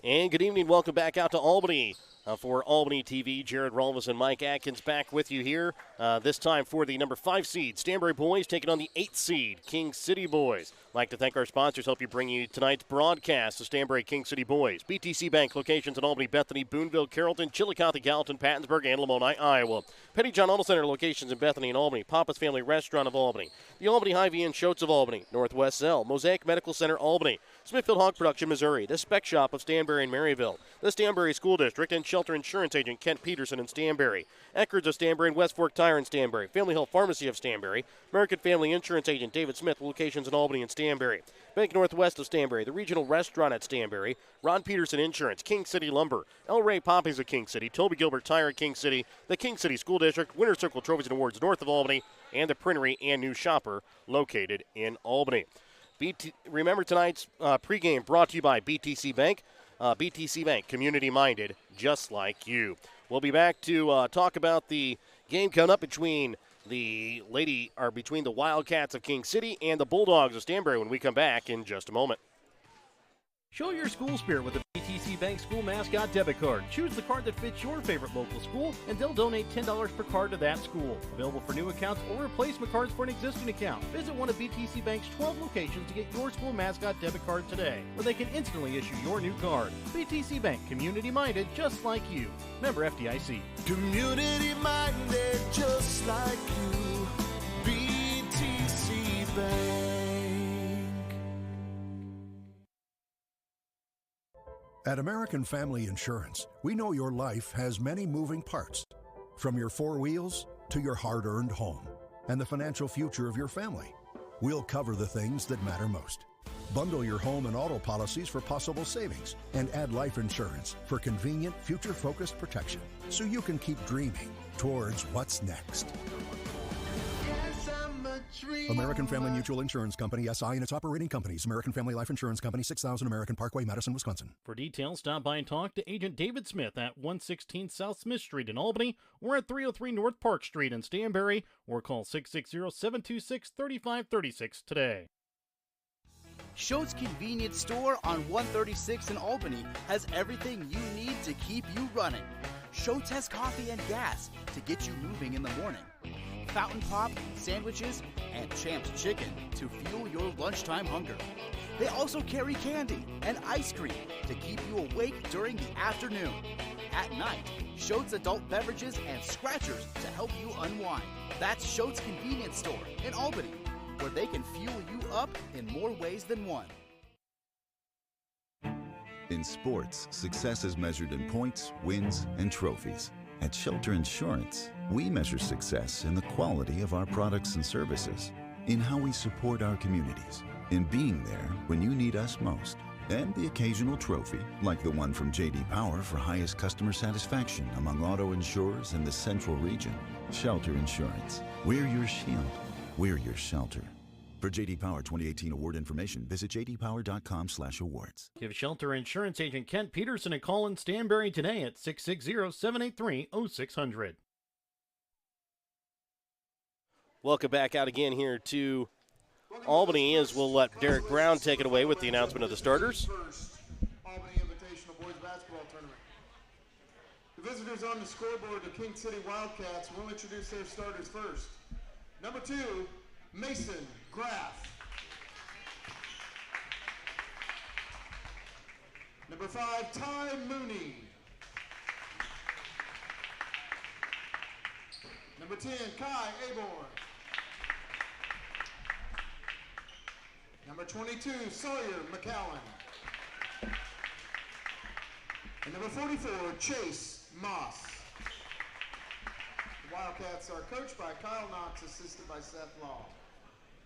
And good evening. Welcome back out to Albany. For Albany TV, Jared Rolvis and Mike Atkins back with you here. This time for the number 5 seed, Stanberry boys taking on the 8th seed, King City boys. I'd like to thank our sponsors, help you bring you tonight's broadcast, the Stanberry King City boys. BTC Bank locations in Albany, Bethany, Boonville, Carrollton, Chillicothe, Gallatin, Pattonsburg, and Lamoni, Iowa. Petty John Auto Center locations in Bethany and Albany. Papa's Family Restaurant of Albany. The Albany Hy-Vee and Shoats of Albany. Northwest Zell. Mosaic Medical Center, Albany. Smithfield Hog Production, Missouri. The Spec Shop of Stanberry and Maryville. The Stanberry School District and Shelter Insurance Agent Kent Peterson in Stanberry. Eckerd's of Stanberry and West Fork Tire in Stanberry. Family Health Pharmacy of Stanberry. American Family Insurance Agent David Smith, locations in Albany and Stanberry. Bank Northwest of Stanberry. The Regional Restaurant at Stanberry. Ron Peterson Insurance. King City Lumber. El Rey Poppies of King City. Toby Gilbert Tire at King City. The King City School District. Winter Circle Trophies and Awards north of Albany. And the Printery and New Shopper located in Albany. Remember tonight's pregame brought to you by BTC Bank. BTC Bank, community-minded, just like you. We'll be back to talk about the game coming up between the Wildcats of King City and the Bulldogs of Stanberry when we come back in just a moment. Show your school spirit with the BTC Bank School Mascot Debit Card. Choose the card that fits your favorite local school, and they'll donate $10 per card to that school. Available for new accounts or replacement cards for an existing account. Visit one of BTC Bank's 12 locations to get your school mascot debit card today, where they can instantly issue your new card. BTC Bank, community-minded, just like you. Member FDIC. Community-minded, just like you. BTC Bank. At American Family Insurance, we know your life has many moving parts, from your 4 wheels to your hard-earned home and the financial future of your family. We'll cover the things that matter most. Bundle your home and auto policies for possible savings and add life insurance for convenient, future-focused protection so you can keep dreaming towards what's next. American Family Mutual Insurance Company, SI, and its operating companies. American Family Life Insurance Company, 6000 American Parkway, Madison, Wisconsin. For details, stop by and talk to Agent David Smith at 116 South Smith Street in Albany or at 303 North Park Street in Stanberry, or call 660-726-3536 today. Shoats Convenience Store on 136 in Albany has everything you need to keep you running. Shoats has coffee and gas to get you moving in the morning. Fountain Pop, sandwiches, and Champ's Chicken to fuel your lunchtime hunger. They also carry candy and ice cream to keep you awake during the afternoon. At night, Shoats adult beverages and scratchers to help you unwind. That's Shoats Convenience Store in Albany, where they can fuel you up in more ways than one. In sports, success is measured in points, wins, and trophies. At Shelter Insurance, we measure success in the quality of our products and services, in how we support our communities, in being there when you need us most, and the occasional trophy, like the one from J.D. Power for highest customer satisfaction among auto insurers in the Central Region. Shelter Insurance. We're your shield. We're your shelter. For J.D. Power 2018 award information, visit jdpower.com/awards. Give Shelter Insurance Agent Kent Peterson a call in Stanberry today at 660-783-0600. Welcome back out again here to Albany, as we'll let Derek Brown take it away with the announcement of the starters. Albany Invitational Boys Basketball Tournament. The visitors on the scoreboard, the King City Wildcats, will introduce their starters first. Number 2, Mason Graff. Number 5, Ty Mooney. Number 10, Kai Aborn. Number 22, Sawyer McCowan. And number 44, Chase Moss. The Wildcats are coached by Kyle Knox, assisted by Seth Law.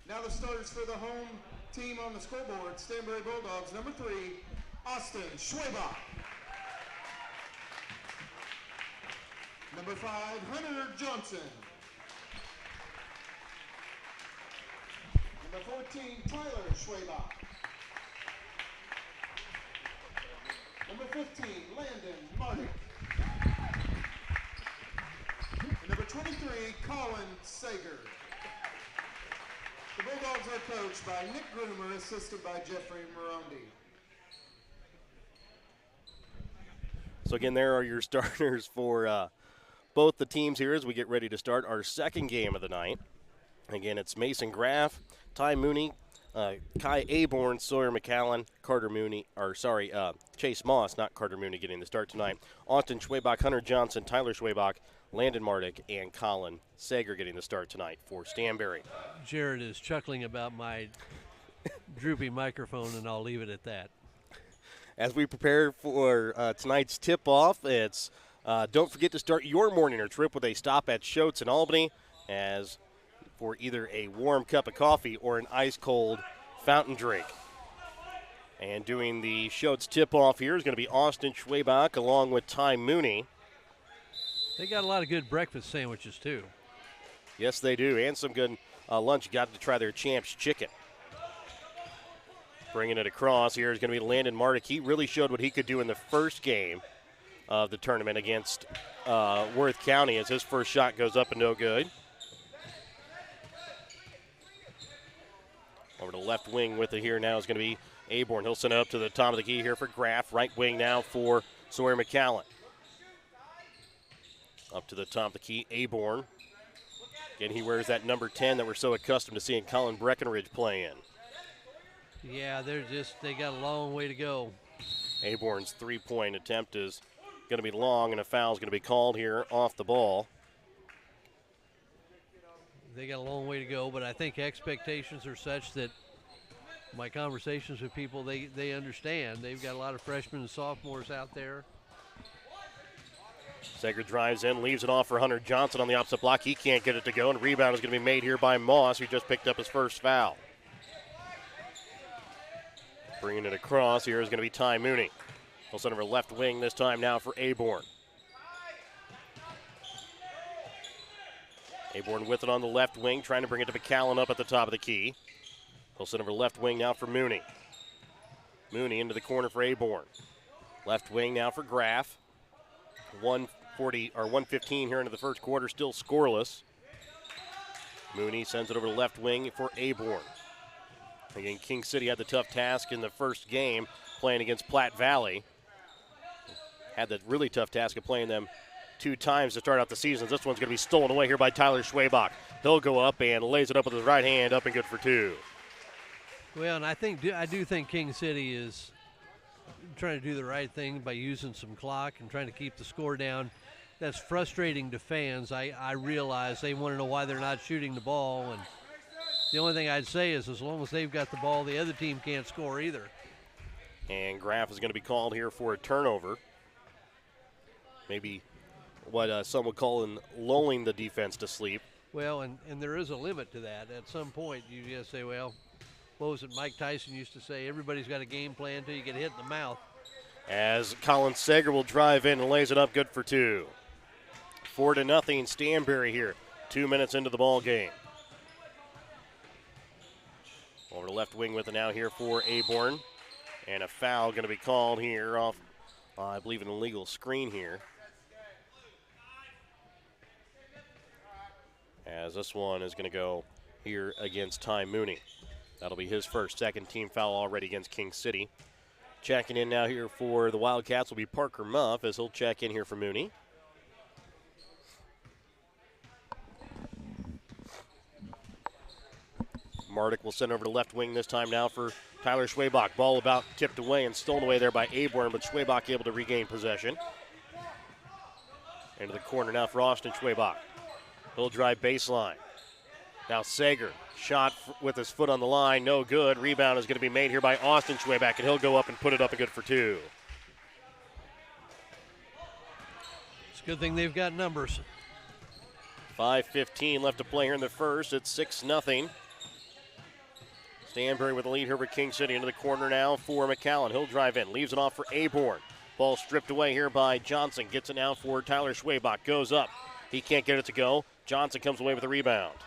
Now the starters for the home team on the scoreboard, Stanberry Bulldogs. Number 3, Austin Schwabach. Number 5, Hunter Johnson. Number 14, Tyler Schwabach. Number 15, Landon Mardick. And number 23, Colin Sager. The Bulldogs are coached by Nick Groomer, assisted by Jeffrey Marondi. So, again, there are your starters for both the teams here as we get ready to start our second game of the night. Again, it's Mason Graff, Ty Mooney, Kai Aborn, Sawyer McAllen, Chase Moss, not Carter Mooney, getting the start tonight. Austin Schwabach, Hunter Johnson, Tyler Schwabach, Landon Mardick, and Colin Sager getting the start tonight for Stanberry. Jared is chuckling about my droopy microphone, and I'll leave it at that. As we prepare for tonight's tip-off, it's don't forget to start your morning or trip with a stop at Shotes in Albany, as for either a warm cup of coffee or an ice-cold fountain drink. And doing the Shotes tip-off here is going to be Austin Schwabach along with Ty Mooney. They got a lot of good breakfast sandwiches, too. Yes, they do, and some good lunch. You got to try their Champs chicken. Bringing it across here is going to be Landon Mardick. He really showed what he could do in the first game of the tournament against Worth County as his first shot goes up and no good. Over to left wing with it here now is going to be Aborn. He'll send it up to the top of the key here for Graff. Right wing now for Sawyer McAllen. Up to the top of the key, Aborn. Again, he wears that number 10 that we're so accustomed to seeing Colin Breckenridge play in. Yeah, they got a long way to go. Aborn's three-point attempt is going to be long, and a foul is going to be called here off the ball. They got a long way to go, but I think expectations are such that my conversations with people, they understand. They've got a lot of freshmen and sophomores out there. Sager drives in, leaves it off for Hunter Johnson on the opposite block. He can't get it to go, and rebound is going to be made here by Moss, who just picked up his first foul. Bringing it across here is going to be Ty Mooney. He'll send over left wing this time now for Aborn. Aborn with it on the left wing, trying to bring it to McAllen up at the top of the key. He'll send over left wing now for Mooney. Mooney into the corner for Aborn. Left wing now for Graff. 1:15 here into the first quarter, still scoreless. Mooney sends it over to left wing for Aborn. Again, King City had the tough task in the first game playing against Platte Valley. Had the really tough task of playing them 2 times to start out the season. This one's going to be stolen away here by Tyler Schwabach. He'll go up and lays it up with his right hand, up and good for 2. Well, and I do think King City is trying to do the right thing by using some clock and trying to keep the score down. That's frustrating to fans. I realize they want to know why they're not shooting the ball, and the only thing I'd say is as long as they've got the ball, the other team can't score either. And Graff is going to be called here for a turnover. Maybe what some would call lulling the defense to sleep. Well, and there is a limit to that. At some point, you just say, well, what was it Mike Tyson used to say? Everybody's got a game plan until you get hit in the mouth. As Colin Sager will drive in and lays it up good for 2. 4-0 Stanberry here. 2 minutes into the ball game. Over to left wing with it now here for Aborn. And a foul going to be called here off, I believe, an illegal screen here. As this one is going to go here against Ty Mooney. That'll be his first, second team foul already against King City. Checking in now here for the Wildcats will be Parker Muff as he'll check in here for Mooney. Mardick will send over to left wing this time now for Tyler Schwabach. Ball about tipped away and stolen away there by Aborn, but Schwabach able to regain possession. Into the corner now for Austin Schwabach. He'll drive baseline. Now Sager, shot with his foot on the line, no good. Rebound is going to be made here by Austin Schwabach, and he'll go up and put it up and good for 2. It's a good thing they've got numbers. 5:15 left to play here in the first. It's 6-0. Stanberry with the lead here for King City. Into the corner now for McAllen. He'll drive in, leaves it off for Aborn. Ball stripped away here by Johnson. Gets it now for Tyler Schwabach. Goes up. He can't get it to go. Johnson comes away with the rebound.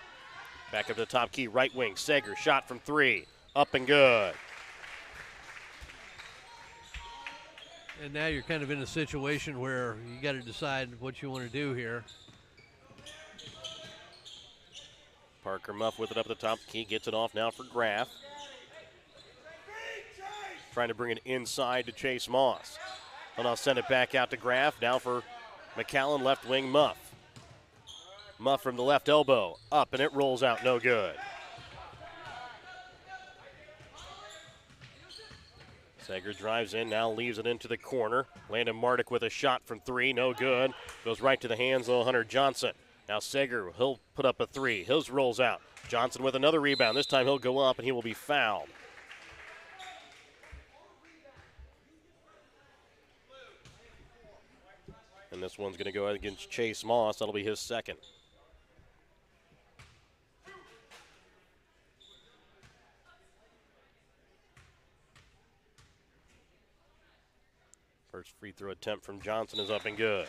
Back up to the top key, right wing. Sager, shot from 3. Up and good. And now you're kind of in a situation where you got to decide what you want to do here. Parker Muff with it up at the top key. Gets it off now for Graff. Trying to bring it inside to Chase Moss. And I'll send it back out to Graff. Now for McAllen, left wing Muff. Muff from the left elbow. Up, and it rolls out, no good. Sager drives in, now leaves it into the corner. Landon Mardick with a shot from 3, no good. Goes right to the hands of Hunter Johnson. Now Sager, he'll put up a 3. His rolls out. Johnson with another rebound. This time he'll go up, and he will be fouled. And this one's going to go against Chase Moss. That'll be his second. First free throw attempt from Johnson is up and good.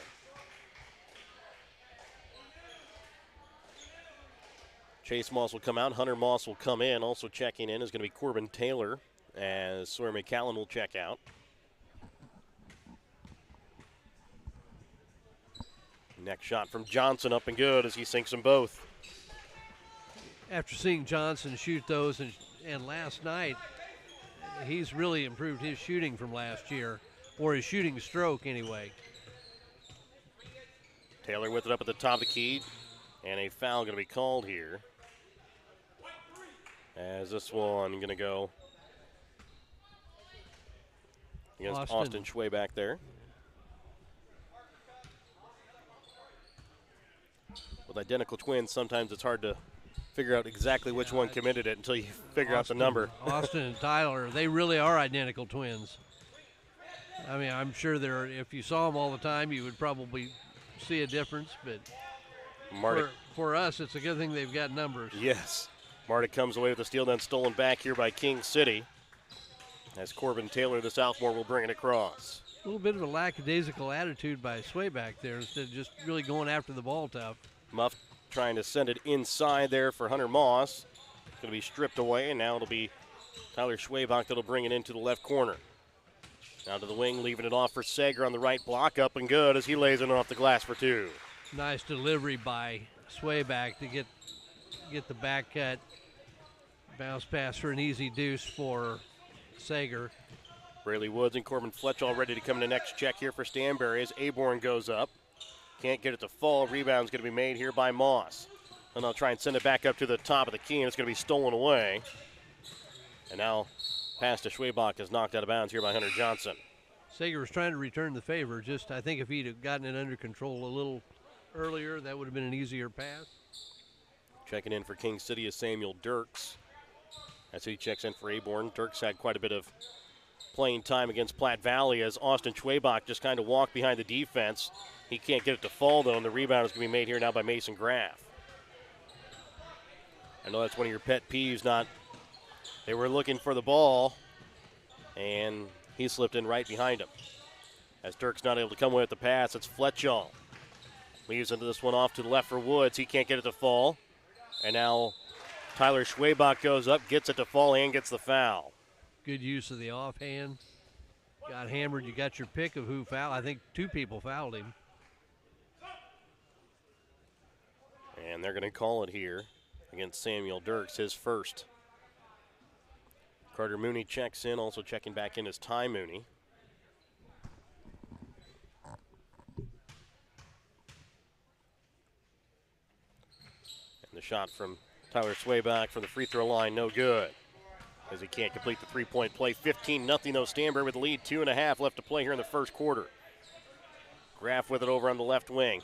Chase Moss will come out. Hunter Moss will come in. Also checking in is going to be Corbin Taylor as Sawyer McAllen will check out. Next shot from Johnson up and good as he sinks them both. After seeing Johnson shoot those and last night, he's really improved his shooting from last year, or his shooting stroke anyway. Taylor with it up at the top of the key, and a foul going to be called here. As this one going to go against Austin Schway back there. With identical twins, sometimes it's hard to figure out exactly which one committed it until you figure out the number. Austin and Tyler, they really are identical twins. I mean, I'm sure if you saw them all the time, you would probably see a difference, but for us, it's a good thing they've got numbers. Yes. Mardick comes away with the steal, then stolen back here by King City. As Corbin Taylor, the sophomore, will bring it across. A little bit of a lackadaisical attitude by Sway back there instead of just really going after the ball tough. Muff trying to send it inside there for Hunter Moss. It's going to be stripped away, and now it'll be Tyler Schwabach that'll bring it into the left corner. Now to the wing, leaving it off for Sager on the right block, up and good as he lays it off the glass for 2. Nice delivery by Swayback to get the back cut. Bounce pass for an easy deuce for Sager. Braley Woods and Corbin Fletch all ready to come in the next check here for Stanberry as Aborn goes up. Can't get it to fall. Rebound's going to be made here by Moss. And they'll try and send it back up to the top of the key, and it's going to be stolen away. And now pass to Schwabach is knocked out of bounds here by Hunter Johnson. Sager was trying to return the favor. Just, I think if he'd have gotten it under control a little earlier, that would have been an easier pass. Checking in for King City is Samuel Dirks. As he checks in for Aborn. Dirks had quite a bit of playing time against Platte Valley as Austin Schwabach just kind of walked behind the defense. He can't get it to fall, though, and the rebound is going to be made here now by Mason Graff. I know that's one of your pet peeves. They were looking for the ball, and he slipped in right behind him. As Dirk's not able to come away with the pass, it's Fletchall. Leaves into this one off to the left for Woods. He can't get it to fall. And now Tyler Schwabach goes up, gets it to fall, and gets the foul. Good use of the offhand. Got hammered. You got your pick of who fouled. I think 2 people fouled him. And they're going to call it here against Samuel Dirks, his first. Carter Mooney checks in, also checking back in is Ty Mooney. And the shot from Tyler Schwabach from the free throw line, no good. As he can't complete the three-point play. 15-0 though, Stanberry with the lead. 2.5 left to play here in the first quarter. Graff with it over on the left wing.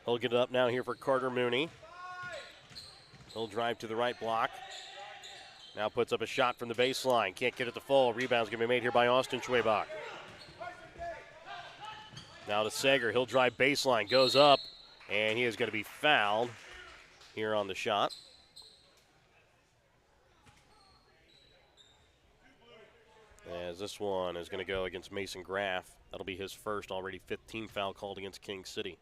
He'll get it up now here for Carter Mooney. He'll drive to the right block. Now puts up a shot from the baseline. Can't get it to fall. Rebound's going to be made here by Austin Schwabach. Now to Sager. He'll drive baseline. Goes up. And he is going to be fouled here on the shot. As this one is going to go against Mason Graff. That'll be his first, already 15 foul called against King City.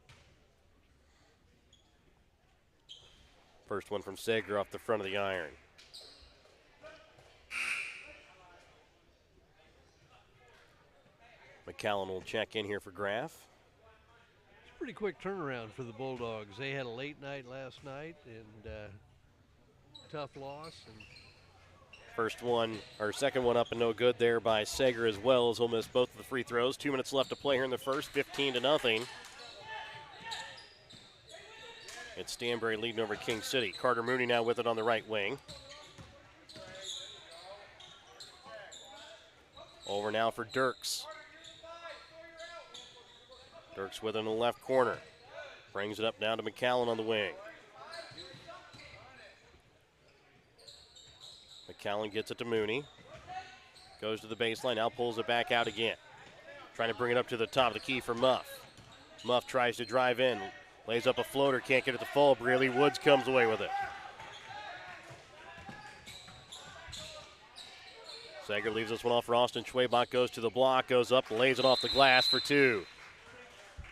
First one from Sager off the front of the iron. McAllen will check in here for Graff. It's a pretty quick turnaround for the Bulldogs. They had a late night last night and tough loss. And First one, or second one up and no good there by Sager as well, as he'll miss both of the free throws. 2 minutes left to play here in the first, 15-0. It's Stanberry leading over King City. Carter Mooney now with it on the right wing. Over now for Dirks. Dirks with it in the left corner. Brings it up down to McCallum on the wing. McCallum gets it to Mooney. Goes to the baseline, now pulls it back out again. Trying to bring it up to the top of the key for Muff. Muff tries to drive in. Lays up a floater, can't get it to fall. Brealey Woods comes away with it. Sager leaves this one off for Austin. Schwabach goes to the block, goes up, lays it off the glass for two.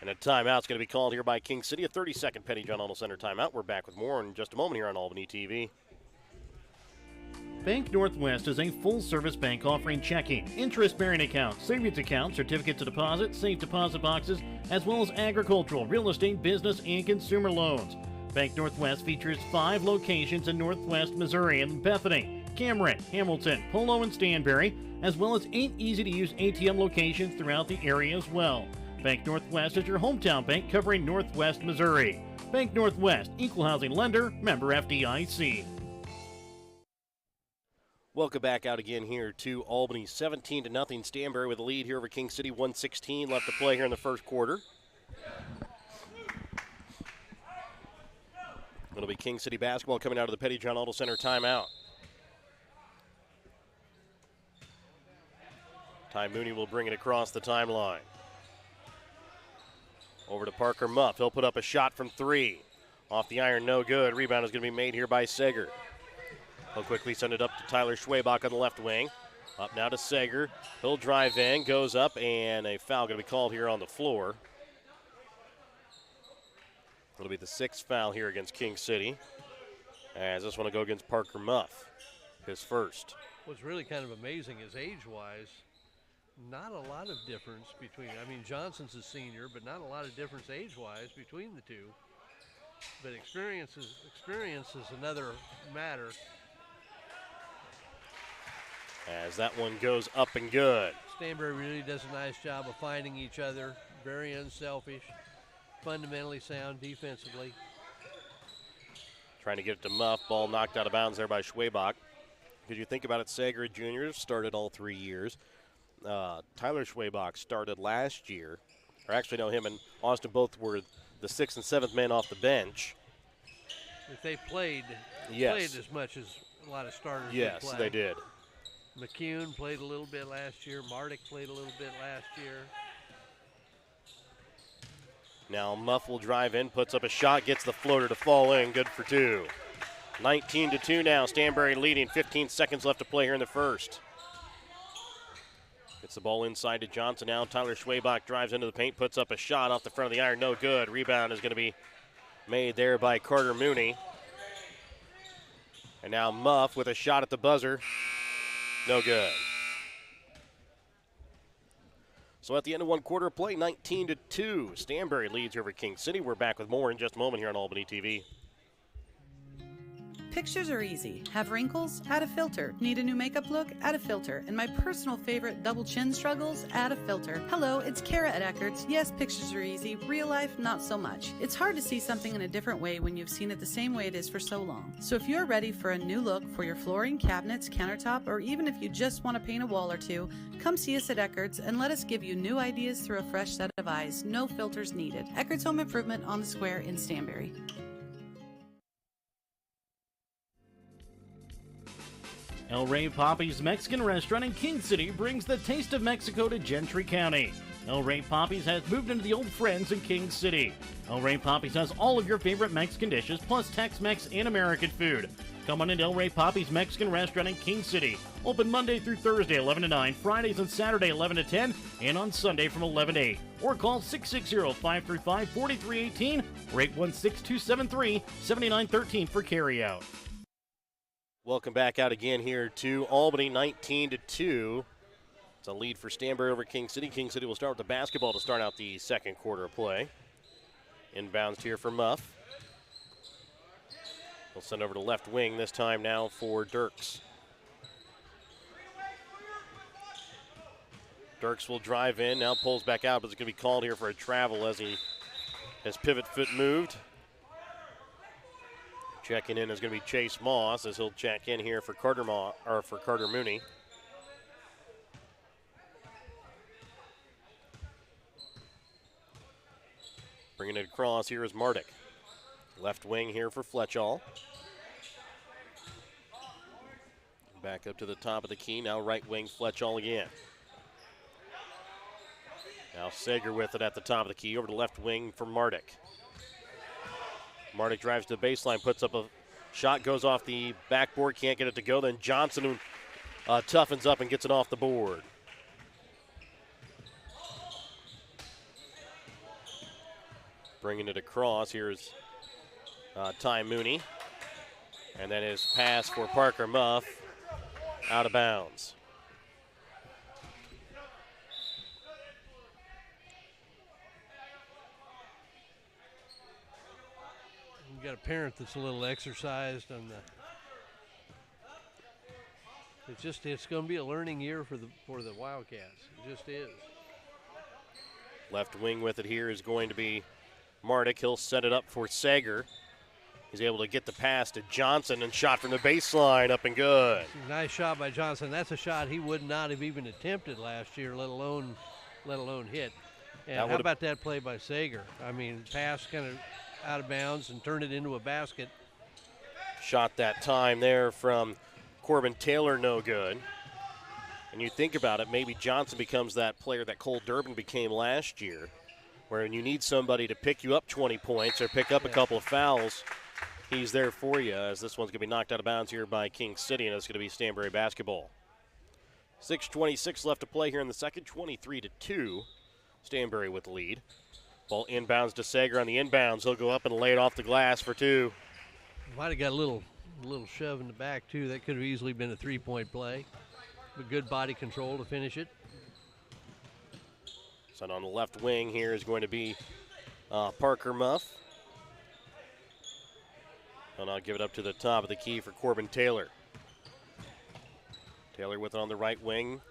And a timeout's going to be called here by King City. A 30-second Petty John Auto Center timeout. We're back with more in just a moment here on Albany TV. Bank Northwest is a full-service bank offering checking, interest-bearing accounts, savings accounts, certificate to deposit, safe deposit boxes, as well as agricultural, real estate, business, and consumer loans. Bank Northwest features 5 locations in Northwest Missouri in Bethany, Cameron, Hamilton, Polo, and Stanberry, as well as 8 easy-to-use ATM locations throughout the area as well. Bank Northwest is your hometown bank covering Northwest Missouri. Bank Northwest, equal housing lender, member FDIC. Welcome back out again here to Albany. 17-0. Stanberry with a lead here over King City. 1:16 left to play here in the first quarter. It'll be King City basketball coming out of the Petty John Auto Center timeout. Ty Mooney will bring it across the timeline. Over to Parker Muff. He'll put up a shot from 3. Off the iron, no good. Rebound is going to be made here by Sager. He'll quickly send it up to Tyler Schwabach on the left wing. Up now to Sager. He'll drive in, goes up, and a foul going to be called here on the floor. It'll be the 6th foul here against King City, as this one will go against Parker Muff, his first. What's really kind of amazing is age-wise, not a lot of difference between, I mean, Johnson's a senior, but not a lot of difference age-wise between the two. But experience is another matter. As that one goes up and good. Stanberry really does a nice job of finding each other, very unselfish, fundamentally sound defensively. Trying to get it to Muff, ball knocked out of bounds there by Schwabach. Because you think about it, Sager Jr. started all 3 years. Tyler Schwabach started last year. Or actually, no, him and Austin both were the 6th and 7th men off the bench. If they played as much as a lot of starters. Yes, they did. McCune played a little bit last year. Mardick played a little bit last year. Now Muff will drive in, puts up a shot, gets the floater to fall in. Good for 2. 19-2 now. Stanberry leading. 15 seconds left to play here in the first. Gets the ball inside to Johnson now. Tyler Schwabach drives into the paint, puts up a shot off the front of the iron. No good. Rebound is going to be made there by Carter Mooney. And now Muff with a shot at the buzzer. No good. So at the end of one quarter of play, 19-2. Stanberry leads over King City. We're back with more in just a moment here on Albany TV. Pictures are easy. Have wrinkles? Add a filter. Need a new makeup look? Add a filter. And my personal favorite, double chin struggles? Add a filter. Hello, it's Kara at Eckerd's. Yes, pictures are easy. Real life, not so much. It's hard to see something in a different way when you've seen it the same way it is for so long. So if you're ready for a new look for your flooring, cabinets, countertop, or even if you just want to paint a wall or two, come see us at Eckerd's and let us give you new ideas through a fresh set of eyes. No filters needed. Eckerd's Home Improvement on the Square in Stanberry. El Rey Papi's Mexican restaurant in King City brings the taste of Mexico to Gentry County. El Rey Papi's has moved into the old friends in King City. El Rey Papi's has all of your favorite Mexican dishes, plus Tex-Mex and American food. Come on into El Rey Papi's Mexican restaurant in King City. Open Monday through Thursday, 11 to 9, Fridays and Saturday, 11 to 10, and on Sunday from 11 to 8. Or call 660-535-4318 or 816-273-7913 for carryout. Welcome back out again here to Albany, 19-2. It's a lead for Stanberry over King City. King City will start with the basketball to start out the second quarter of play. Inbounds here for Muff. He'll send over to left wing this time now for Dirks. Dirks will drive in, now pulls back out, but it's going to be called here for a travel as his pivot foot moved. Checking in is going to be Chase Moss as he'll check in here for Carter Mooney. Bringing it across here is Mardick. Left wing here for Fletchall. Back up to the top of the key, now right wing Fletchall again. Now Sager with it at the top of the key, over to left wing for Mardick. Mardick drives to the baseline, puts up a shot, goes off the backboard, can't get it to go. Then Johnson toughens up and gets it off the board. Bringing it across, here's Ty Mooney. And then his pass for Parker Muff, out of bounds. You've got a parent that's a little exercised on the. It's going to be a learning year for the Wildcats. It just is. Left wing with it here is going to be Mardick. He'll set it up for Sager. He's able to get the pass to Johnson and shot from the baseline, up and good. Nice shot by Johnson. That's a shot he would not have even attempted last year, let alone hit. And how about that play by Sager? I mean, pass kind of out of bounds and turned it into a basket. Shot that time there from Corbin Taylor, no good. And you think about it, maybe Johnson becomes that player that Cole Durbin became last year, where when you need somebody to pick you up 20 points or pick up a couple of fouls, he's there for you, as this one's going to be knocked out of bounds here by King City, and it's going to be Stanberry basketball. 6:26 left to play here in the second, 23-2. Stanberry with the lead. Ball inbounds to Sager on the inbounds. He'll go up and lay it off the glass for two. Might have got a little shove in the back, too. That could have easily been a three-point play. But good body control to finish it. So on the left wing here is going to be Parker Muff. And I'll give it up to the top of the key for Corbin Taylor. Taylor with it on the right wing.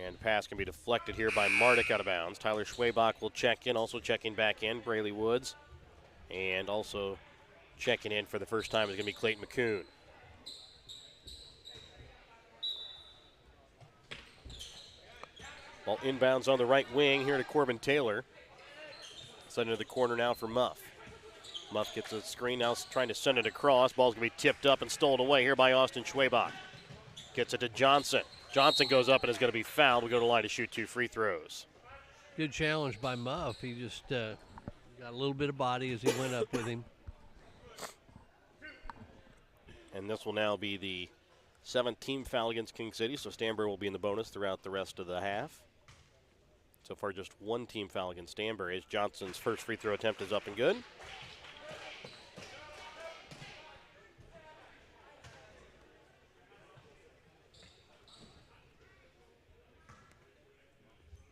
And pass can be deflected here by Mardick out of bounds. Tyler Schwabach will check in, also checking back in, Braley Woods. And also checking in for the first time is going to be Clayton McCoon. Ball inbounds on the right wing here to Corbin Taylor. Send it to the corner now for Muff. Muff gets a screen now, trying to send it across. Ball's going to be tipped up and stolen away here by Austin Schwabach. Gets it to Johnson. Johnson goes up and is going to be fouled. We go to the line to shoot 2 free throws. Good challenge by Muff. He just got a little bit of body as he went up with him. And this will now be the 7th team foul against King City, so Stanberry will be in the bonus throughout the rest of the half. So far, just 1 team foul against Stanberry as Johnson's first free throw attempt is up and good.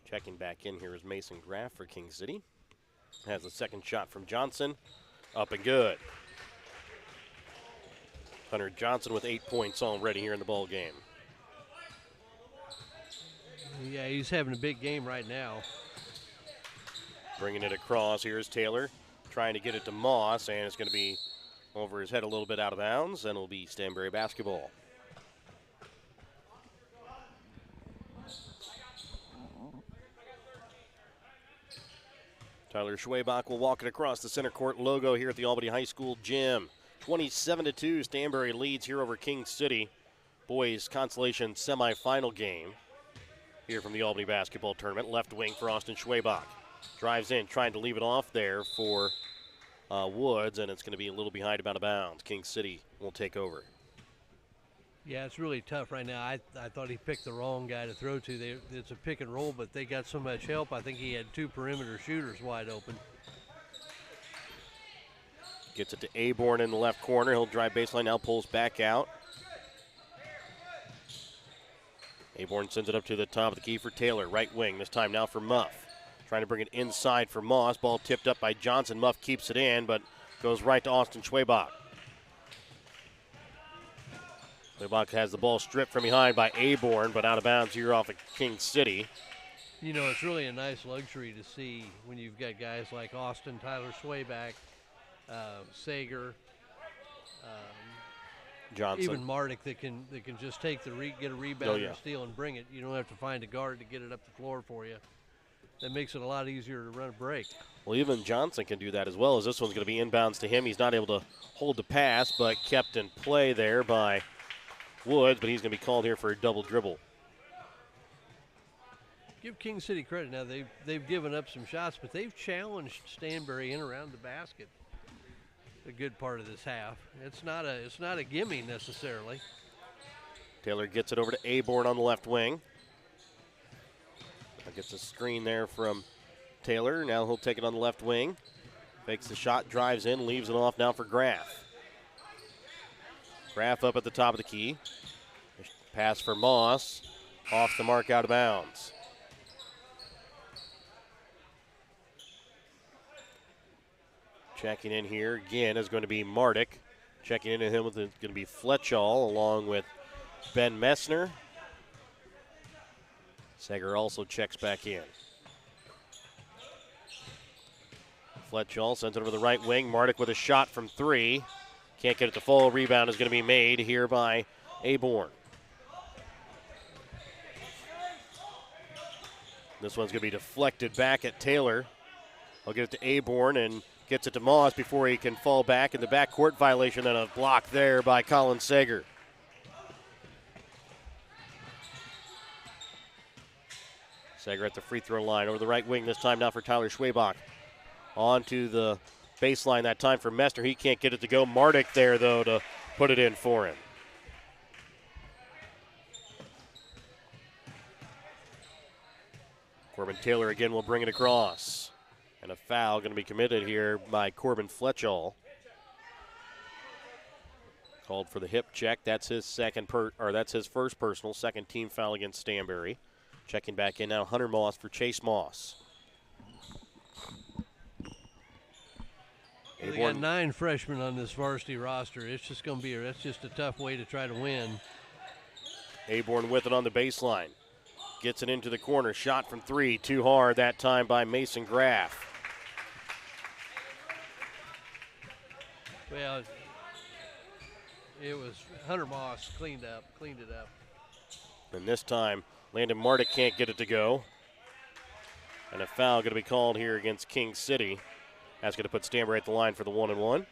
Checking back in here is Mason Graff for King City. Has a second shot from Johnson. Up and good. Hunter Johnson with 8 points already here in the ball game. Yeah, he's having a big game right now. Bringing it across. Here's Taylor trying to get it to Moss, and it's going to be over his head a little bit out of bounds, and it'll be Stanberry basketball. Tyler Schwabach will walk it across the center court logo here at the Albany High School gym. 27-2, Stanberry leads here over King City. Boys consolation semifinal game here from the Albany basketball tournament. Left wing for Austin Schwabach. Drives in, trying to leave it off there for Woods, and it's going to be a little behind about a bounds. King City will take over. Yeah, it's really tough right now. I thought he picked the wrong guy to throw to. It's a pick and roll, but they got so much help. I think he had 2 perimeter shooters wide open. Gets it to Aborn in the left corner. He'll drive baseline, now pulls back out. Aborn sends it up to the top of the key for Taylor. Right wing, this time now for Muff. Trying to bring it inside for Moss. Ball tipped up by Johnson. Muff keeps it in, but goes right to Austin Schwabach. Schwabach has the ball stripped from behind by Aborn, but out of bounds here off of King City. You know, it's really a nice luxury to see when you've got guys like Austin, Tyler Schwabach, Sager, Johnson. even Mardick that can just take get a rebound or steal and bring it. You don't have to find a guard to get it up the floor for you. That makes it a lot easier to run a break. Well, even Johnson can do that as well, as this one's going to be inbounds to him. He's not able to hold the pass, but kept in play there by Woods, but he's going to be called here for a double dribble. Give King City credit. Now they've given up some shots, but they've challenged Stanberry in around the basket a good part of this half. It's not a gimme necessarily. Taylor gets it over to Aborn on the left wing. Gets a screen there from Taylor. Now he'll take it on the left wing. Fakes the shot, drives in, leaves it off now for Graff. Graff up at the top of the key. Pass for Moss. Off the mark, out of bounds. Checking in here again is going to be Mardick. Checking into him is going to be Fletchall along with Ben Messner. Sager also checks back in. Fletchall sends it over the right wing. Mardick with a shot from three. Can't get it to fall. Rebound is going to be made here by Aborn. This one's going to be deflected back at Taylor. I'll get it to Aborn and gets it to Moss before he can fall back in the backcourt violation and a block there by Colin Sager. Sager at the free throw line over the right wing this time now for Tyler Schwabach. On to the baseline that time for Messner. He can't get it to go. Mardick there, though, to put it in for him. Corbin Taylor again will bring it across. And a foul going to be committed here by Corbin Fletchall. Called for the hip check. That's his that's his first personal, second team foul against Stanberry. Checking back in now, Hunter Moss for Chase Moss. They got 9 freshmen on this varsity roster. It's just going to be that's just a tough way to try to win. Aborn with it on the baseline. Gets it into the corner. Shot from three. Too hard that time by Mason Graff. Well, it was Hunter Moss cleaned it up. And this time, Landon Mardick can't get it to go. And a foul going to be called here against King City. That's going to put Stanberry at the line for the 1-and-1.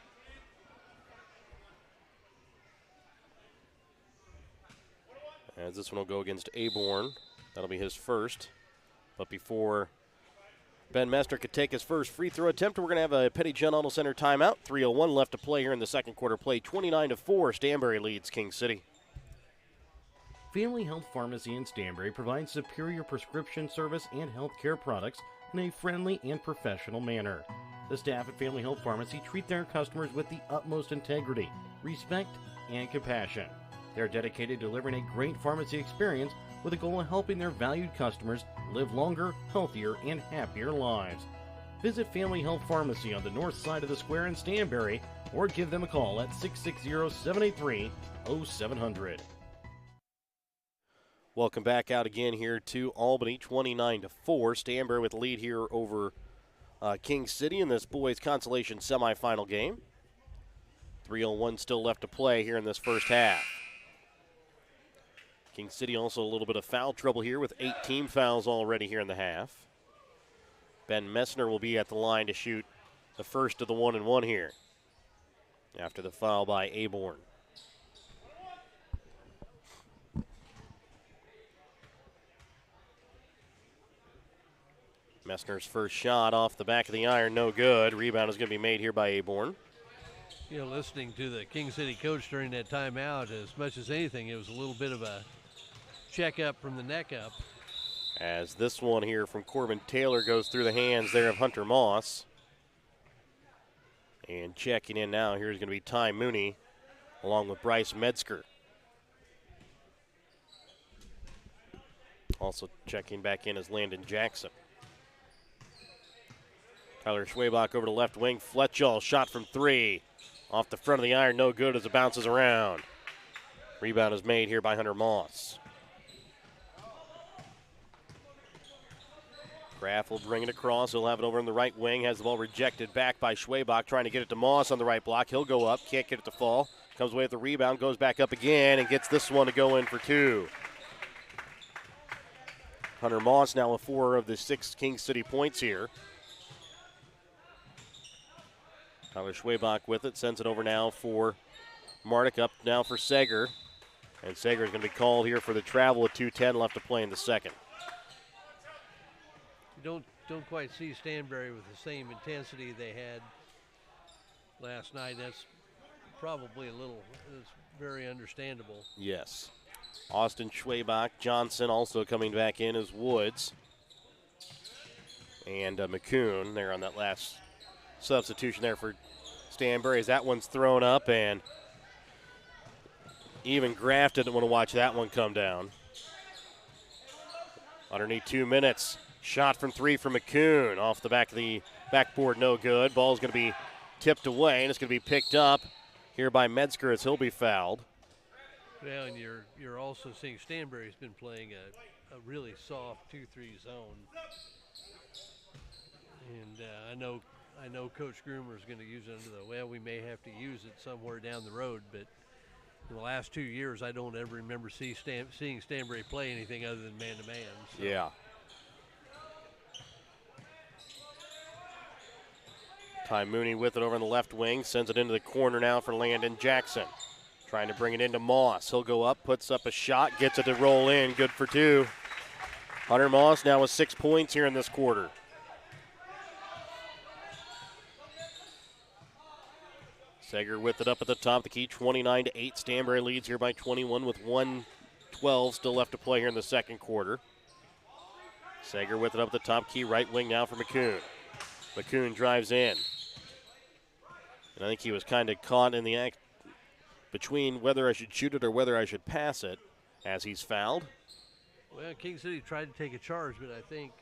As this one will go against Aborn. That'll be his first. But before Ben Messner could take his first free throw attempt, we're going to have a Petty John Auto Center timeout. 3:01 left to play here in the second quarter. Play 29-4. Stanberry leads King City. Family Health Pharmacy in Stanberry provides superior prescription service and health care products in a friendly and professional manner. The staff at Family Health Pharmacy treat their customers with the utmost integrity, respect, and compassion. They are dedicated to delivering a great pharmacy experience with the goal of helping their valued customers live longer, healthier, and happier lives. Visit Family Health Pharmacy on the north side of the square in Stanberry or give them a call at 660-783-0700. Welcome back out again here to Albany, 29-4. Stanberry with the lead here over King City in this boys consolation semifinal game. 3:01 still left to play here in this first half. King City also a little bit of foul trouble here with 8 team fouls already here in the half. Ben Messner will be at the line to shoot the first of the 1-and-1 here after the foul by Aborn. Messner's first shot off the back of the iron, no good. Rebound is going to be made here by Aborn. You know, listening to the King City coach during that timeout, as much as anything, it was a little bit of a check-up from the neck up. As this one here from Corbin Taylor goes through the hands there of Hunter Moss. And checking in now, here's going to be Ty Mooney along with Bryce Metzger. Also checking back in is Landon Jackson. Tyler Schwabach over to left wing. Fletchall shot from three. Off the front of the iron, no good as it bounces around. Rebound is made here by Hunter Moss. Kraft will bring it across. He'll have it over in the right wing. Has the ball rejected back by Schwabach, trying to get it to Moss on the right block. He'll go up. Can't get it to fall. Comes away with the rebound. Goes back up again and gets this one to go in for 2. Hunter Moss now with 4 of the 6 King City points here. Tyler Schwabach with it. Sends it over now for Mardick. Up now for Sager. And Sager is going to be called here for the travel with 2:10 left to play in the second. You don't quite see Stanberry with the same intensity they had last night. That's probably it's very understandable. Yes. Austin Schwabach, Johnson also coming back in as Woods. And McCoon there on that last substitution there for Stanberry as that one's thrown up, and even Graff didn't want to watch that one come down. Underneath 2 minutes. Shot from 3 from McCoon. Off the back of the backboard, no good. Ball's going to be tipped away, and it's going to be picked up here by Metzger as he'll be fouled. Well, and you're also seeing Stanberry's been playing a really soft 2-3 zone. And I know Coach Groomer is going to use it we may have to use it somewhere down the road, but in the last 2 years, I don't ever remember seeing Stanberry play anything other than man-to-man. So. Yeah. Ty Mooney with it over on the left wing. Sends it into the corner now for Landon Jackson. Trying to bring it into Moss. He'll go up, puts up a shot, gets it to roll in. Good for 2. Hunter Moss now with 6 points here in this quarter. Sager with it up at the top of the key, 29-8. Stanberry leads here by 21 with 1:12 still left to play here in the second quarter. Sager with it up at the top key, right wing now for McCoon. McCoon drives in. And I think he was kind of caught in the act between whether I should shoot it or whether I should pass it as he's fouled. Well, King City tried to take a charge, but I think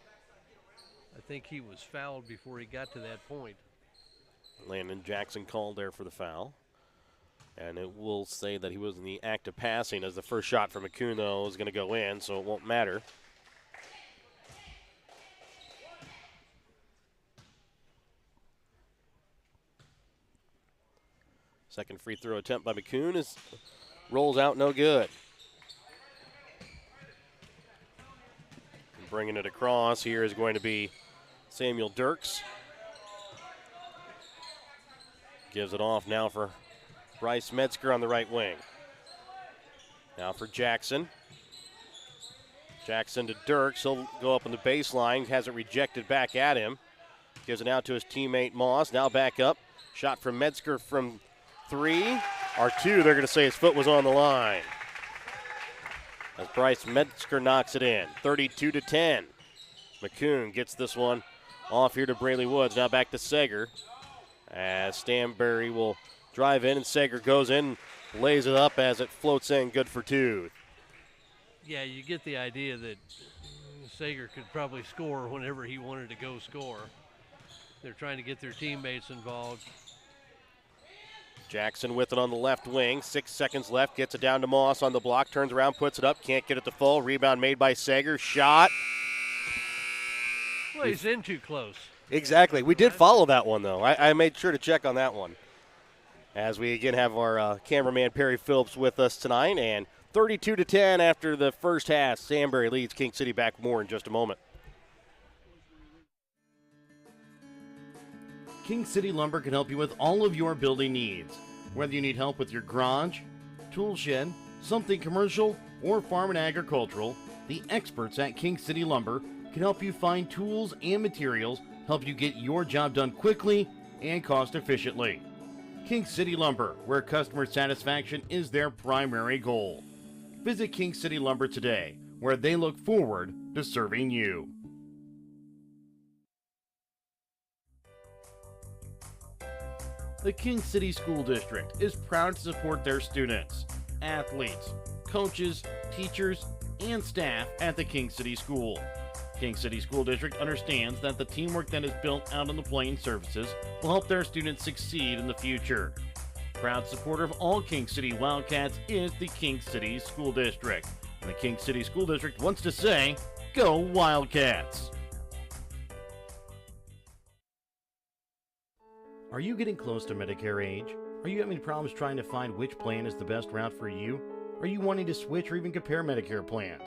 he was fouled before he got to that point. Landon Jackson called there for the foul. And it will say that he was in the act of passing as the first shot from McCoon, though, is going to go in, so it won't matter. Second free throw attempt by McCoon rolls out no good. And bringing it across here is going to be Samuel Dirks. Gives it off now for Bryce Metzger on the right wing. Now for Jackson. Jackson to Dirks. He'll go up on the baseline. Has it rejected back at him. Gives it out to his teammate Moss. Now back up. Shot from Metzger from 3 or 2. They're going to say his foot was on the line. As Bryce Metzger knocks it in. 32-10. McCoon gets this one off here to Brayley Woods. Now back to Sager. As Stanberry will drive in and Sager goes in, lays it up as it floats in, good for 2. Yeah, you get the idea that Sager could probably score whenever he wanted to go score. They're trying to get their teammates involved. Jackson with it on the left wing, 6 seconds left, gets it down to Moss on the block, turns around, puts it up, can't get it to fall. Rebound made by Sager, shot. Well, he's in too close. Exactly. We did follow that one, though. I made sure to check on that one. As we again have our cameraman Perry Phillips with us tonight. And 32-10 after the first half. Stanberry leads King City back more in just a moment. King City Lumber can help you with all of your building needs. Whether you need help with your garage, tool shed, something commercial, or farm and agricultural, the experts at King City Lumber can help you find tools and materials, help you get your job done quickly and cost efficiently. King City Lumber, where customer satisfaction is their primary goal. Visit King City Lumber today, where they look forward to serving you. The King City School District is proud to support their students, athletes, coaches, teachers, and staff at the King City School. King City School District understands that the teamwork that is built out on the playing surfaces will help their students succeed in the future. Proud supporter of all King City Wildcats is the King City School District. And the King City School District wants to say, go Wildcats! Are you getting close to Medicare age? Are you having problems trying to find which plan is the best route for you? Are you wanting to switch or even compare Medicare plans?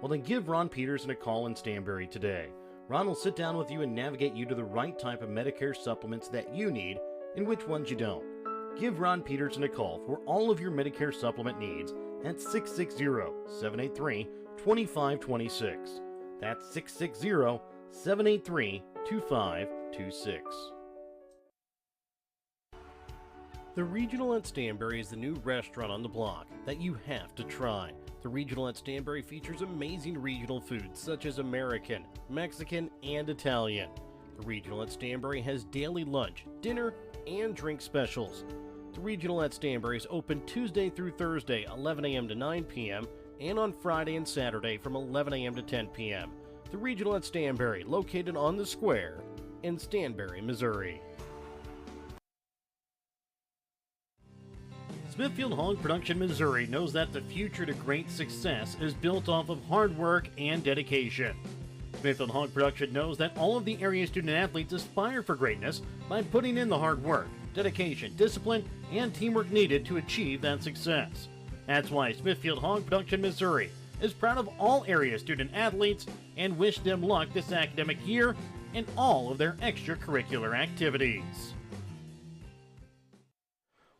Well, then give Ron Peterson a call in Stanberry today. Ron will sit down with you and navigate you to the right type of Medicare supplements that you need and which ones you don't. Give Ron Peterson a call for all of your Medicare supplement needs at 660-783-2526. That's 660-783-2526. The Regional at Stanberry is the new restaurant on the block that you have to try. The Regional at Stanberry features amazing regional foods such as American, Mexican, and Italian. The Regional at Stanberry has daily lunch, dinner, and drink specials. The Regional at Stanberry is open Tuesday through Thursday, 11 a.m. to 9 p.m., and on Friday and Saturday from 11 a.m. to 10 p.m. The Regional at Stanberry, located on the square in Stanberry, Missouri. Smithfield Hog Production, Missouri knows that the future to great success is built off of hard work and dedication. Smithfield Hog Production knows that all of the area student-athletes aspire for greatness by putting in the hard work, dedication, discipline, and teamwork needed to achieve that success. That's why Smithfield Hog Production, Missouri is proud of all area student-athletes and wish them luck this academic year in all of their extracurricular activities.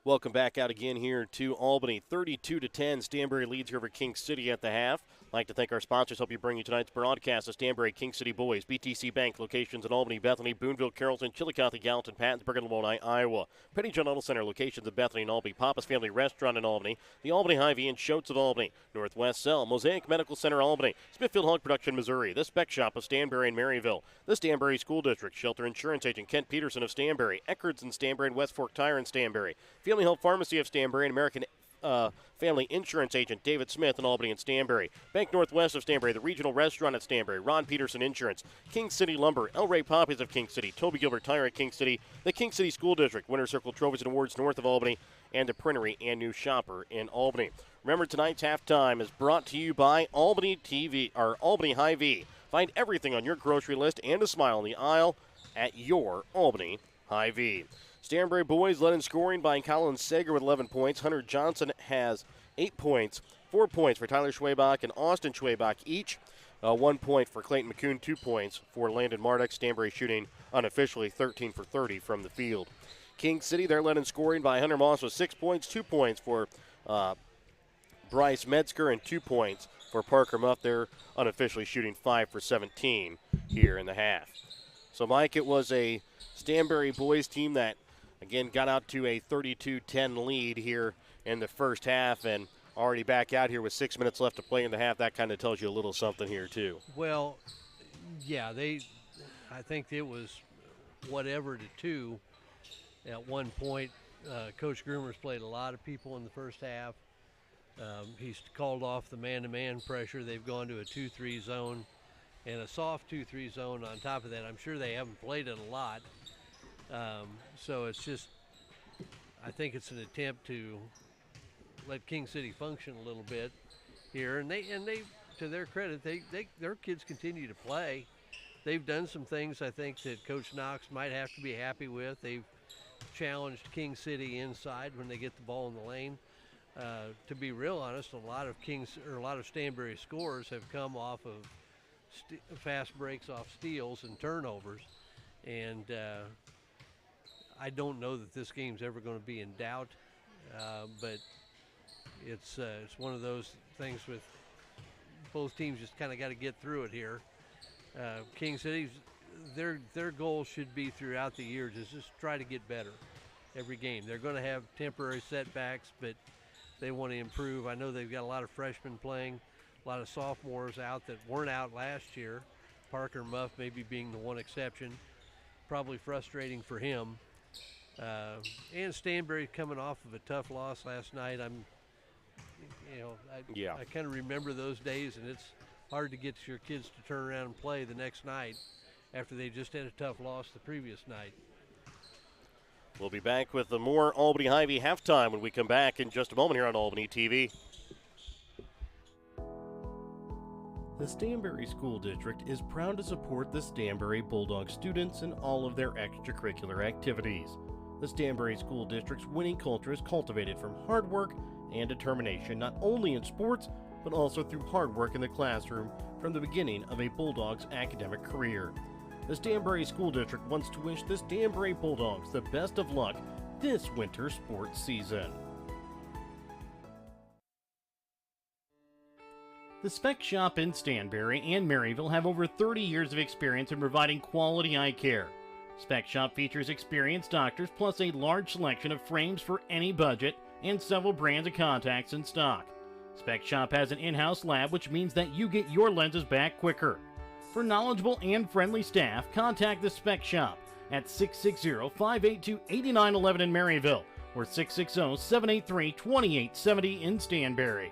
Welcome back out again here to Albany. 32-10, Stanberry leads here over King City at the half. I'd like to thank our sponsors. Help you bring you tonight's broadcast of Stanberry, King City Boys, BTC Bank, locations in Albany, Bethany, Boonville, Carrollton, Chillicothe, Gallatin, Pattonsburg, and Lamoni, Iowa. Penny John Auto Center, locations in Bethany and Albany, Papa's Family Restaurant in Albany, the Albany Hy-Vee and Shoats of Albany, Northwest Cell, Mosaic Medical Center, Albany, Smithfield Hog Production, Missouri, the Spec Shop of Stanberry and Maryville, the Stanberry School District, Shelter Insurance Agent Kent Peterson of Stanberry, Eckards and Stanberry, and West Fork Tire in Stanberry, Family Health Pharmacy of Stanberry, and American Family Insurance Agent David Smith in Albany and Stanberry. Bank Northwest of Stanberry, the Regional Restaurant at Stanberry, Ron Peterson Insurance, King City Lumber, El Rey Poppies of King City, Toby Gilbert Tire at King City, the King City School District, Winter Circle Trophies and Awards north of Albany, and the Printery and New Shopper in Albany. Remember, tonight's halftime is brought to you by Albany TV, or Albany Hy-Vee. Find everything on your grocery list and a smile in the aisle at your Albany Hy-Vee. Stanberry boys led in scoring by Colin Sager with 11 points. Hunter Johnson has 8 points. 4 points for Tyler Schwabach and Austin Schwabach each. 1 point for Clayton McCune, 2 points for Landon Marduk. Stanberry shooting unofficially 13 for 30 from the field. King City, they're led in scoring by Hunter Moss with 6 points. 2 points for Bryce Metzger and 2 points for Parker Muff. They're unofficially shooting 5 for 17 here in the half. So, Mike, it was a Stanberry boys team that, again, got out to a 32-10 lead here in the first half and already back out here with 6 minutes left to play in the half. That kind of tells you a little something here, too. Well, yeah, I think it was whatever to 2 at one point. Coach Groomer's played a lot of people in the first half. He's called off the man-to-man pressure. They've gone to a 2-3 zone and a soft 2-3 zone on top of that. I'm sure they haven't played it a lot. So it's just, I think it's an attempt to let King City function a little bit here. And they, to their credit, their kids continue to play. They've done some things I think that Coach Knox might have to be happy with. They've challenged King City inside when they get the ball in the lane. To be real honest, a lot of Stanberry scores have come off of fast breaks off steals and turnovers, and I don't know that this game's ever going to be in doubt, but it's one of those things with both teams just kind of got to get through it here. King City's their goal should be throughout the year to just try to get better every game. They're going to have temporary setbacks, but they want to improve. I know they've got a lot of freshmen playing, a lot of sophomores out that weren't out last year. Parker Muff maybe being the one exception. Probably frustrating for him. And Stanberry coming off of a tough loss last night. I kind of remember those days, and it's hard to get your kids to turn around and play the next night after they just had a tough loss the previous night. We'll be back with the more Albany Hy-Vee halftime when we come back in just a moment here on Albany TV. The Stanberry School District is proud to support the Stanberry Bulldog students in all of their extracurricular activities. The Stanberry School District's winning culture is cultivated from hard work and determination, not only in sports, but also through hard work in the classroom from the beginning of a Bulldog's academic career. The Stanberry School District wants to wish the Stanberry Bulldogs the best of luck this winter sports season. The Spec Shop in Stanberry and Maryville have over 30 years of experience in providing quality eye care. Spec Shop features experienced doctors plus a large selection of frames for any budget and several brands of contacts in stock. Spec Shop has an in-house lab, which means that you get your lenses back quicker. For knowledgeable and friendly staff, contact the Spec Shop at 660-582-8911 in Maryville or 660-783-2870 in Stanberry.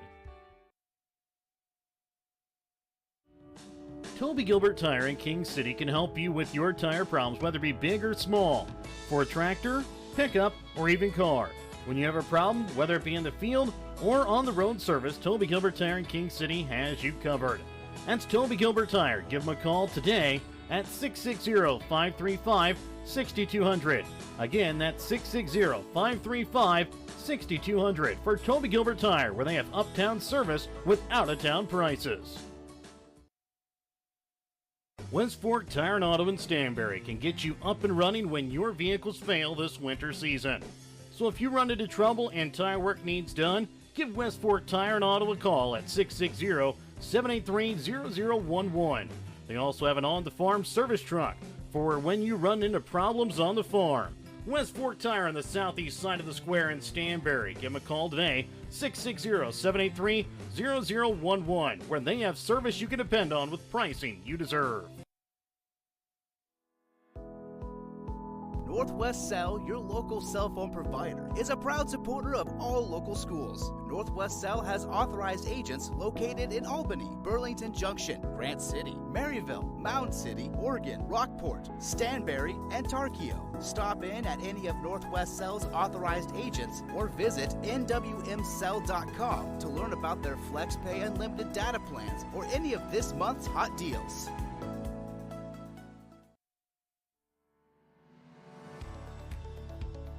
Toby Gilbert Tire in King City can help you with your tire problems, whether it be big or small, for a tractor, pickup, or even car. When you have a problem, whether it be in the field or on the road service, Toby Gilbert Tire in King City has you covered. That's Toby Gilbert Tire. Give them a call today at 660-535-6200. Again, that's 660-535-6200 for Toby Gilbert Tire, where they have uptown service with out-of-town prices. West Fork Tire and Auto in Stanberry can get you up and running when your vehicles fail this winter season. So if you run into trouble and tire work needs done, give West Fork Tire and Auto a call at 660-783-0011. They also have an on-the-farm service truck for when you run into problems on the farm. West Fork Tire on the southeast side of the square in Stanberry. Give them a call today, 660-783-0011, where they have service you can depend on with pricing you deserve. Northwest Cell, your local cell phone provider, is a proud supporter of all local schools. Northwest Cell has authorized agents located in Albany, Burlington Junction, Grant City, Maryville, Mound City, Oregon, Rockport, Stanberry, and Tarkio. Stop in at any of Northwest Cell's authorized agents or visit nwmcell.com to learn about their FlexPay unlimited data plans or any of this month's hot deals.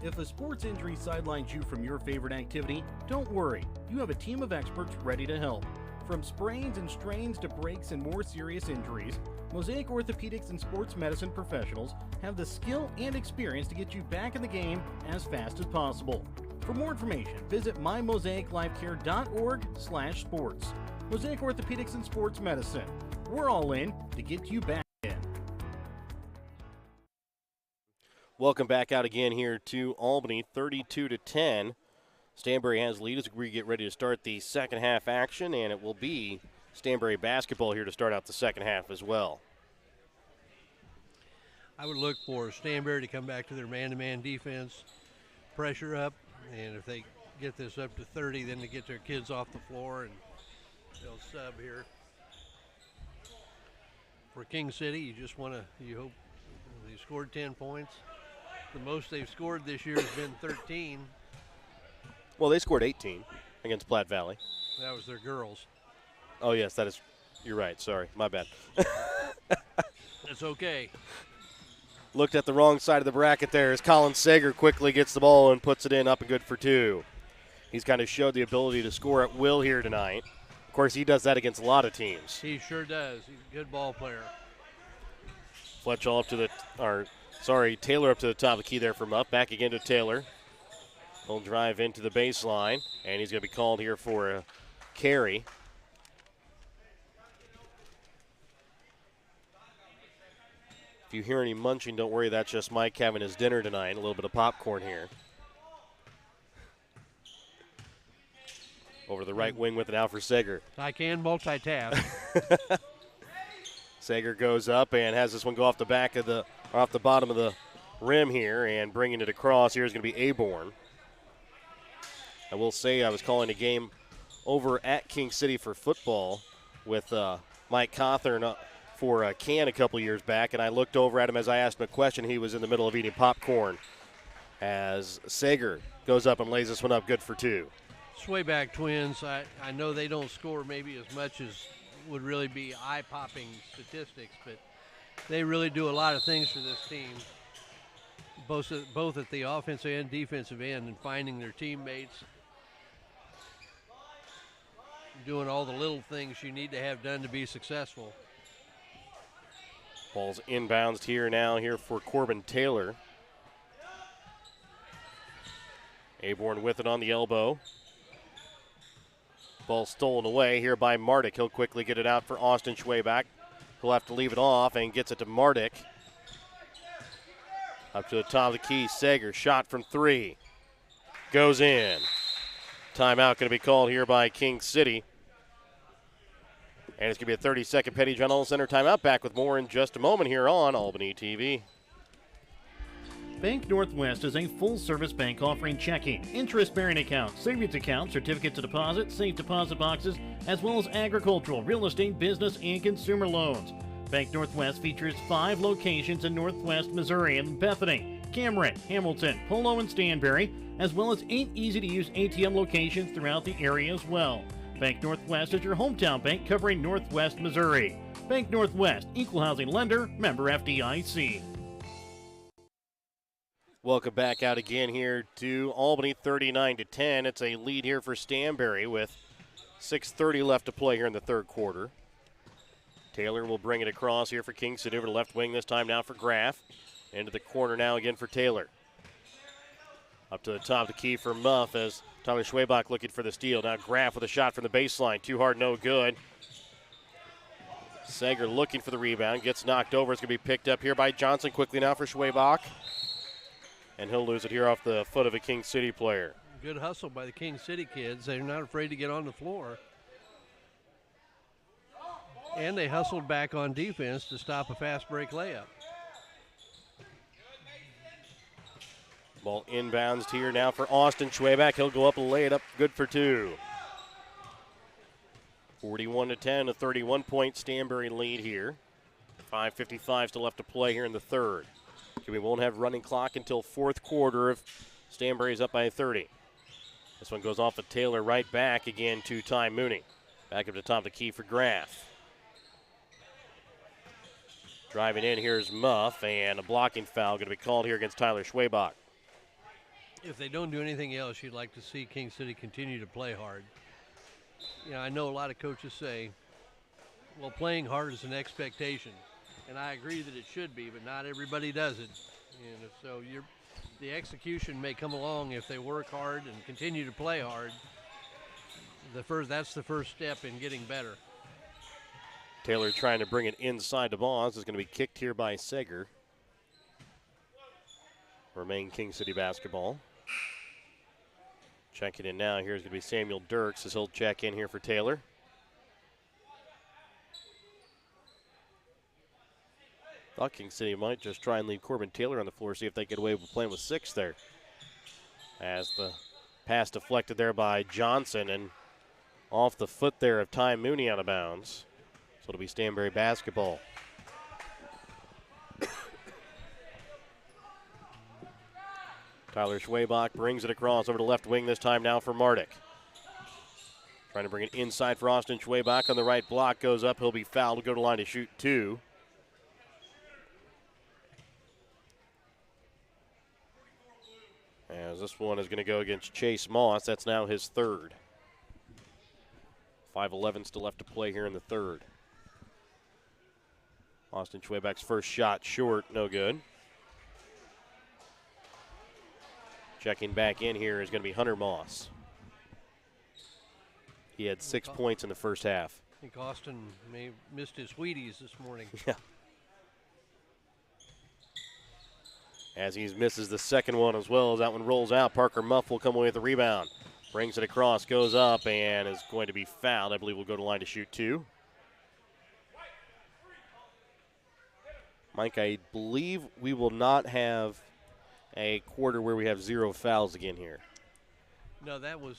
If a sports injury sidelines you from your favorite activity, don't worry. You have a team of experts ready to help. From sprains and strains to breaks and more serious injuries, Mosaic Orthopedics and Sports Medicine professionals have the skill and experience to get you back in the game as fast as possible. For more information, visit mymosaiclifecare.org/sports. Mosaic Orthopedics and Sports Medicine. We're all in to get you back in. Welcome back out again here to Albany, 32-10. Stanberry has lead as we get ready to start the second half action, and it will be Stanberry basketball here to start out the second half as well. I would look for Stanberry to come back to their man-to-man defense, pressure up, and if they get this up to 30, then to get their kids off the floor and they'll sub here. For King City, you just want to, you hope they scored 10 points. The most they've scored this year has been 13. Well, they scored 18 against Platte Valley. That was their girls. Oh, yes, that is. You're right. Sorry. My bad. That's okay. Looked at the wrong side of the bracket there as Colin Sager quickly gets the ball and puts it in, up and good for two. He's kind of showed the ability to score at will here tonight. Of course, he does that against a lot of teams. He sure does. He's a good ball player. Fletchall up to the, Taylor up to the top of the key there from up. Back again to Taylor. He'll drive into the baseline, and he's going to be called here for a carry. If you hear any munching, don't worry. That's just Mike having his dinner tonight. A little bit of popcorn here. Over the right wing with it now for Sager. I can multitask. Sager goes up and has this one go off the bottom of the rim here, and bringing it across here is going to be Aborn. I will say I was calling a game over at King City for football with Mike Cawthorn for Can a couple years back, and I looked over at him as I asked him a question. He was in the middle of eating popcorn as Sager goes up and lays this one up good for 2. Swayback twins, I know they don't score maybe as much as would really be eye-popping statistics, but they really do a lot of things for this team, both at the offensive and defensive end, and finding their teammates, doing all the little things you need to have done to be successful. Ball's inbounds here for Corbin Taylor. Aborn with it on the elbow. Ball stolen away here by Mardick. He'll quickly get it out for Austin Schwayback. He'll have to leave it off and gets it to Mardick. Up to the top of the key, Sager, shot from 3. Goes in. Timeout going to be called here by King City. And it's going to be a 30-second Petty General Center timeout. Back with more in just a moment here on Albany TV. Bank Northwest is a full-service bank offering checking, interest-bearing accounts, savings accounts, certificate to deposit, safe deposit boxes, as well as agricultural, real estate, business, and consumer loans. Bank Northwest features 5 locations in Northwest Missouri in Bethany, Cameron, Hamilton, Polo, and Stanberry, as well as 8 easy-to-use ATM locations throughout the area as well. Bank Northwest is your hometown bank covering Northwest Missouri. Bank Northwest, equal housing lender, member FDIC. Welcome back out again here to Albany, 39-10. It's a lead here for Stanberry with 6:30 left to play here in the third quarter. Taylor will bring it across here for King City over to left wing this time now for Graff. Into the corner now again for Taylor. Up to the top of the key for Muff as Tyler Schwabach looking for the steal. Now Graff with a shot from the baseline. Too hard, no good. Sager looking for the rebound. Gets knocked over. It's going to be picked up here by Johnson quickly now for Schwabach. And he'll lose it here off the foot of a King City player. Good hustle by the King City kids. They're not afraid to get on the floor. And they hustled back on defense to stop a fast break layup. Ball inbounds here now for Austin Schwabach. He'll go up and lay it up good for 2. 41-10, a 31-point Stanberry lead here. 5:55 still left to play here in the third. We won't have running clock until fourth quarter if Stanberry's up by 30. This one goes off of Taylor right back again to Ty Mooney. Back up to top of the key for Graff. Driving in, here's Muff, and a blocking foul going to be called here against Tyler Schwabach. If they don't do anything else, you'd like to see King City continue to play hard. You know, I know a lot of coaches say, well, playing hard is an expectation. And I agree that it should be, but not everybody does it. And so the execution may come along if they work hard and continue to play hard. That's the first step in getting better. Taylor trying to bring it inside the ball. This is going to be kicked here by Sager. Remain King City basketball. Checking in now. Here's going to be Samuel Dirks as he'll check in here for Taylor. Thought King City might just try and leave Corbin Taylor on the floor, see if they get away with playing with 6 there. As the pass deflected there by Johnson and off the foot there of Ty Mooney out of bounds. So it'll be Stanberry basketball. Tyler Schwabach brings it across over to left wing this time now for Mardick. Trying to bring it inside for Austin Schwabach on the right block. Goes up. He'll be fouled. He'll go to line to shoot 2. As this one is going to go against Chase Moss. That's now his third. 5:11 still left to play here in the third. Austin Schwabach's first shot short, no good. Checking back in here is going to be Hunter Moss. He had 6 points in the first half. I think Austin may have missed his Wheaties this morning. Yeah. As he misses the second one as well as that one rolls out. Parker Muff will come away with the rebound. Brings it across, goes up, and is going to be fouled. I believe we'll go to line to shoot 2. Mike, I believe we will not have a quarter where we have 0 fouls again here. No, that was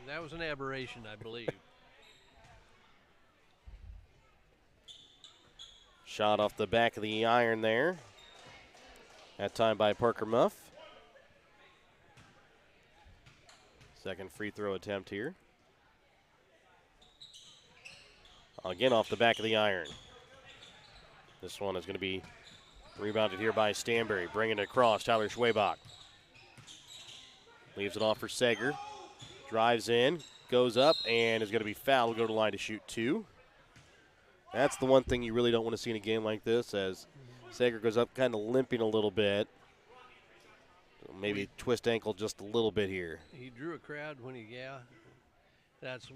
that was an aberration, I believe. Shot off the back of the iron there. That time by Parker Muff. Second free throw attempt here. Again off the back of the iron. This one is going to be rebounded here by Stanberry. Bringing it across, Tyler Schwabach. Leaves it off for Sager. Drives in, goes up, and is going to be fouled. Go to the line to shoot 2. That's the one thing you really don't want to see in a game like this, as Sager goes up kind of limping a little bit. Maybe twist ankle just a little bit here. He drew a crowd when that's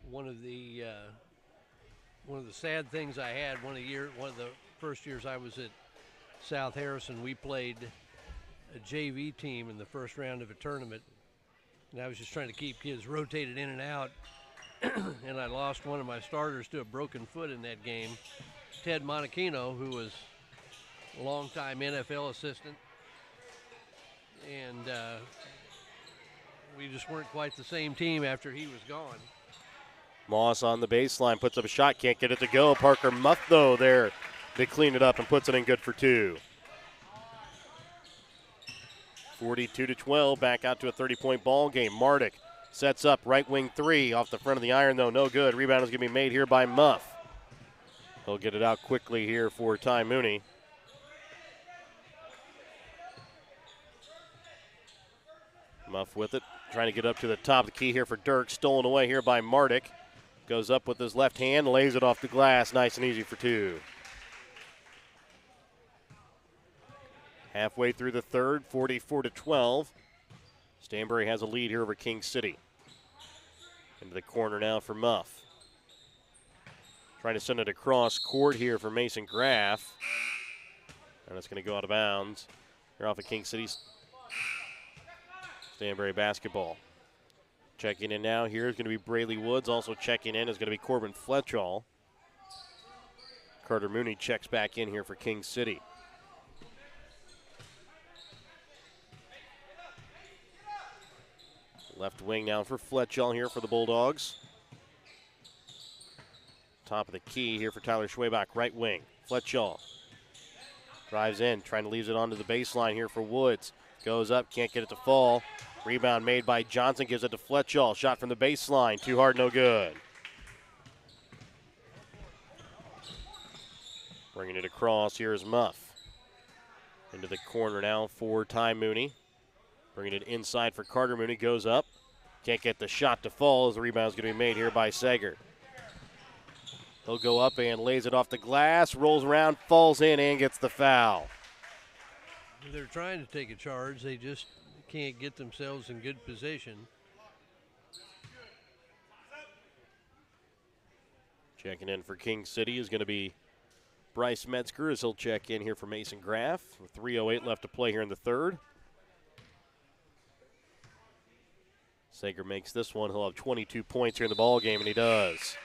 one of the sad things I had. One of the first years I was at South Harrison, we played a JV team in the first round of a tournament, and I was just trying to keep kids rotated in and out, and I lost one of my starters to a broken foot in that game. Ted Monachino, who was a longtime NFL assistant, and we just weren't quite the same team after he was gone. Moss on the baseline, puts up a shot, can't get it to go. Parker Muff, though, there. They clean it up and puts it in good for 2. 42-12, back out to a 30-point ball game. Mardick sets up right wing 3 off the front of the iron, though, no good. Rebound is going to be made here by Muff. He'll get it out quickly here for Ty Mooney. Muff with it, trying to get up to the top of the key here for Dirk. Stolen away here by Mardick. Goes up with his left hand, lays it off the glass, nice and easy for 2. Halfway through the third, 44-12. Stanberry has a lead here over King City. Into the corner now for Muff. Trying to send it across court here for Mason Graff. And it's going to go out of bounds. Here off of King City's Stanberry basketball. Checking in now here is going to be Brayley Woods. Also checking in is going to be Corbin Fletchall. Carter Mooney checks back in here for King City. Left wing now for Fletchall here for the Bulldogs. Top of the key here for Tyler Schwabach, right wing. Fletchall drives in, trying to leave it onto the baseline here for Woods. Goes up, can't get it to fall. Rebound made by Johnson, gives it to Fletchall. Shot from the baseline, too hard, no good. Bringing it across, here's Muff. Into the corner now for Ty Mooney. Bringing it inside for Carter Mooney, goes up. Can't get the shot to fall as the rebound is going to be made here by Sager. He'll go up and lays it off the glass, rolls around, falls in, and gets the foul. They're trying to take a charge. They just can't get themselves in good position. Checking in for King City is going to be Bryce Metzger as he'll check in here for Mason Graff. With 3:08 left to play here in the third. Sager makes this one. He'll have 22 points here in the ball game, and he does.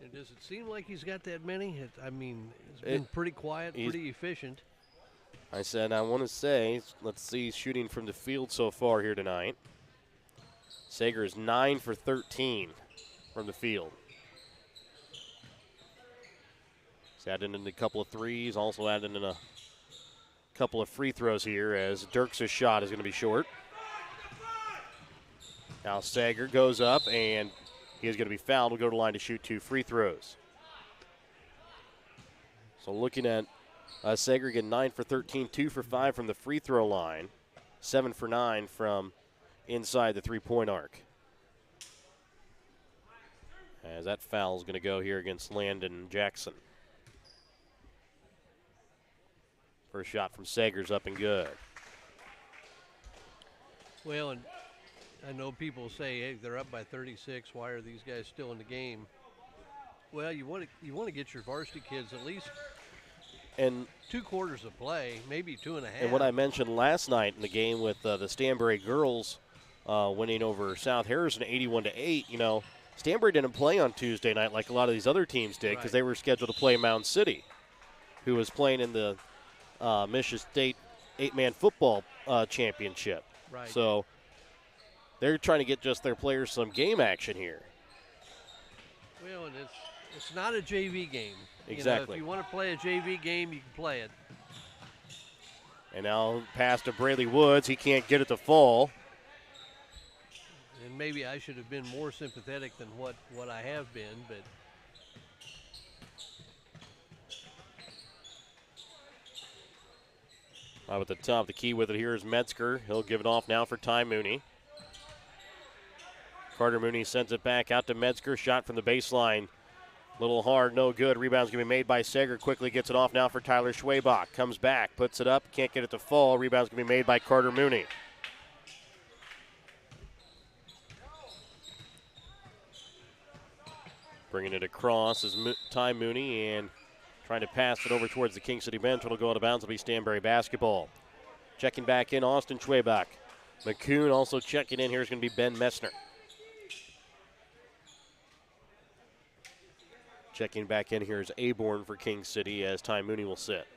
And does it seem like he's got that many? It's been pretty quiet, pretty efficient. I want to say, let's see, he's shooting from the field so far here tonight. Sager is 9 for 13 from the field. He's adding in a couple of threes, also adding in a couple of free throws here as Dirks' shot is going to be short. Now Sager goes up and he is going to be fouled. We'll go to the line to shoot 2 free throws. So looking at Sager again, 9 for 13, 2 for 5 from the free throw line, 7 for 9 from inside the three-point arc. As that foul is going to go here against Landon Jackson. First shot from Sager's up and good. Well, and I know people say, hey, they're up by 36. Why are these guys still in the game? Well, you want to get your varsity kids at least and 2 quarters of play, maybe 2.5. And what I mentioned last night in the game with the Stanberry girls winning over South Harrison 81-8, you know, Stanberry didn't play on Tuesday night like a lot of these other teams did because they were scheduled to play Mound City, who was playing in the Michigan State 8-man football championship. Right. So they're trying to get just their players some game action here. Well, and it's not a JV game. Exactly. You know, if you want to play a JV game, you can play it. And now pass to Braley Woods. He can't get it to fall. And maybe I should have been more sympathetic than what I have been, but Up at the top, the key with it here is Metzger. He'll give it off now for Ty Mooney. Carter Mooney sends it back out to Metzger. Shot from the baseline. Little hard, no good. Rebound's going to be made by Sager. Quickly gets it off now for Tyler Schwabach. Comes back, puts it up, can't get it to fall. Rebound's going to be made by Carter Mooney. Bringing it across is Ty Mooney and trying to pass it over towards the King City bench. It'll go out of bounds. It'll be Stanberry basketball. Checking back in, Austin Schwabach. McCoon also checking in. Here's going to be Ben Messner. Checking back in here is Aborn for King City as Ty Mooney will sit.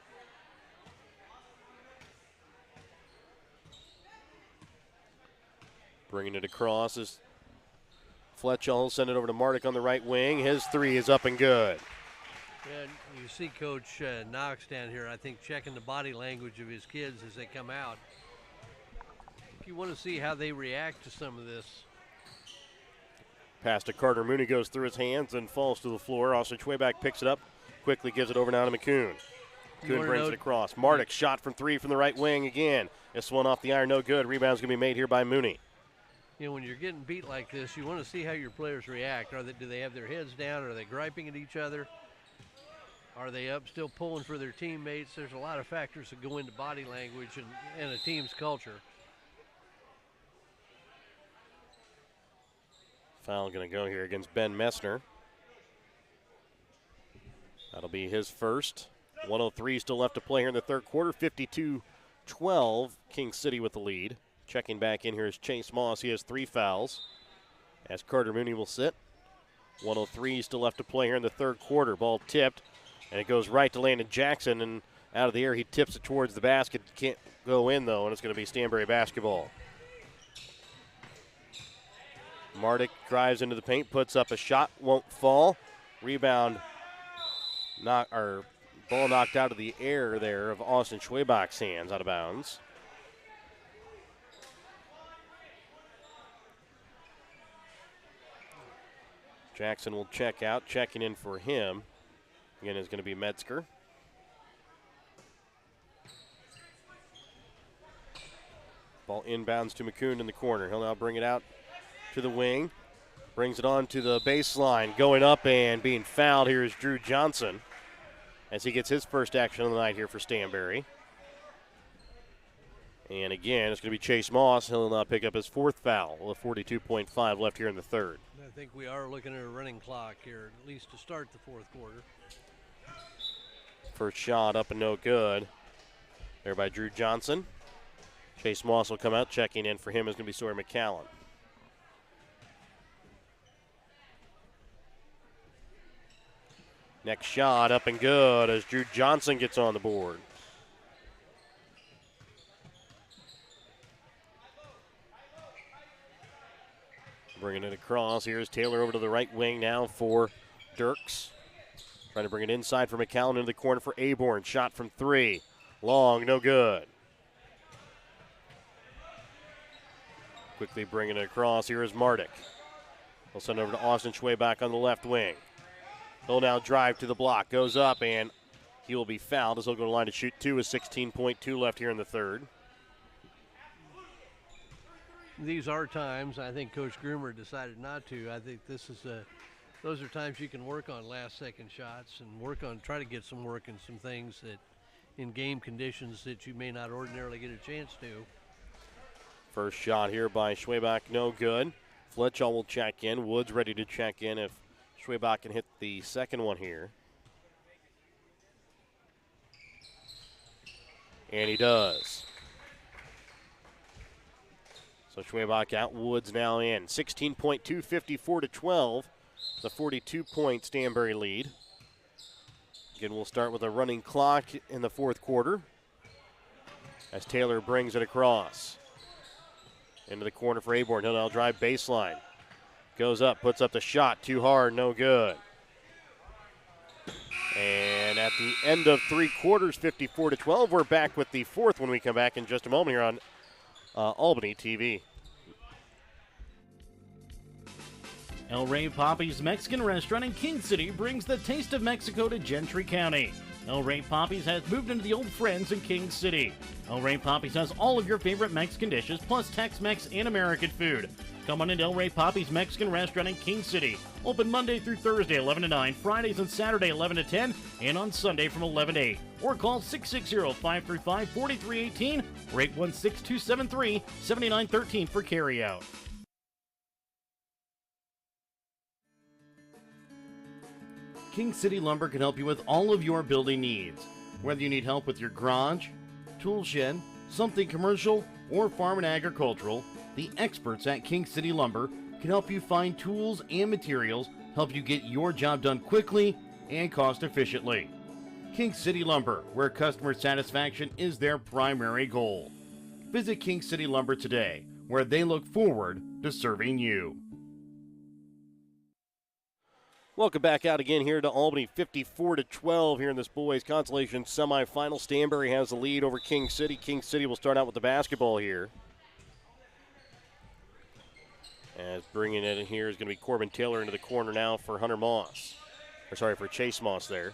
Bringing it across is Fletcher. Will send it over to Mardick on the right wing. His three is up and good. yeah, you see Coach Knox down here, I think, checking the body language of his kids as they come out. If you want to see how they react to some of this. Pass to Carter Mooney goes through his hands and falls to the floor. Austin Schwabach picks it up, quickly gives it over now to McCoon. McCoon brings it across. Mardick shot from three from the right wing again. This one off the iron, no good. Rebound's going to be made here by Mooney. You know, when you're getting beat like this, you want to see how your players react. Do they have their heads down? Are they griping at each other? Are they up still pulling for their teammates? There's a lot of factors that go into body language and a team's culture. Foul going to go here against Ben Messner. That'll be his first. 1:03 still left to play here in the third quarter. 52-12, King City with the lead. Checking back in here is Chase Moss. He has 3 fouls as Carter Mooney will sit. 1:03 still left to play here in the third quarter. Ball tipped, and it goes right to Landon Jackson, and out of the air he tips it towards the basket. Can't go in, though, and it's going to be Stanberry basketball. Mardick drives into the paint, puts up a shot, won't fall. Rebound, ball knocked out of the air there of Austin Schwabach's hands, out of bounds. Jackson will check out. Checking in for him again is going to be Metzger. Ball inbounds to McCoon in the corner. He'll now bring it out to the wing. Brings it on to the baseline. Going up and being fouled here is Drew Johnson as he gets his first action of the night here for Stanberry. And again, it's going to be Chase Moss. He'll now pick up his 4th foul with 42.5 left here in the third. I think we are looking at a running clock here, at least to start the fourth quarter. First shot up and no good there by Drew Johnson. Chase Moss will come out. Checking in for him is going to be Sawyer McCallum. Next shot up and good as Drew Johnson gets on the board. Bringing it across. Here's Taylor over to the right wing now for Dirks. Trying to bring it inside for McCallum into the corner for Aborn. Shot from 3. Long, no good. Quickly bringing it across. Here is Mardick. We'll send it over to Austin Schwabach on the left wing. He'll now drive to the block. Goes up, and he will be fouled as he'll go to the line to shoot 2 with 16.2 left here in the third. These are times, I think Coach Groomer decided not to. I think this is those are times you can work on last-second shots and try to get some work in some things that in game conditions that you may not ordinarily get a chance to. First shot here by Schwabach, no good. Fletcher will check in. Woods ready to check in if Schwabach can hit the second one here. And he does. So Schwabach out, Woods now in. 16.2, 54-12. The 42-point Stanberry lead. Again, we'll start with a running clock in the fourth quarter as Taylor brings it across. Into the corner for Aborn. He'll now drive baseline. Goes up, puts up the shot. Too hard, no good. And at the end of 3 quarters, 54-12. We're back with the fourth when we come back in just a moment here on Albany TV. El Rey Papi's Mexican restaurant in King City brings the taste of Mexico to Gentry County. El Rey Papi's has moved into the old friends in King City. El Rey Papi's has all of your favorite Mexican dishes, plus Tex-Mex and American food. Come on into El Rey Papi's Mexican restaurant in King City. Open Monday through Thursday, 11 to 9, Fridays and Saturday, 11 to 10, and on Sunday from 11 to 8. Or call 660-535-4318 or 816-273-7913 for carryout. King City Lumber can help you with all of your building needs. Whether you need help with your garage, tool shed, something commercial, or farm and agricultural, the experts at King City Lumber can help you find tools and materials, help you get your job done quickly and cost efficiently. King City Lumber, where customer satisfaction is their primary goal. Visit King City Lumber today, where they look forward to serving you. Welcome back out again here to Albany, 54-12 here in this boys consolation semifinal. Stanberry has the lead over King City. King City will start out with the basketball here. As bringing it in here is going to be Corbin Taylor into the corner now for Hunter Moss. For Chase Moss there.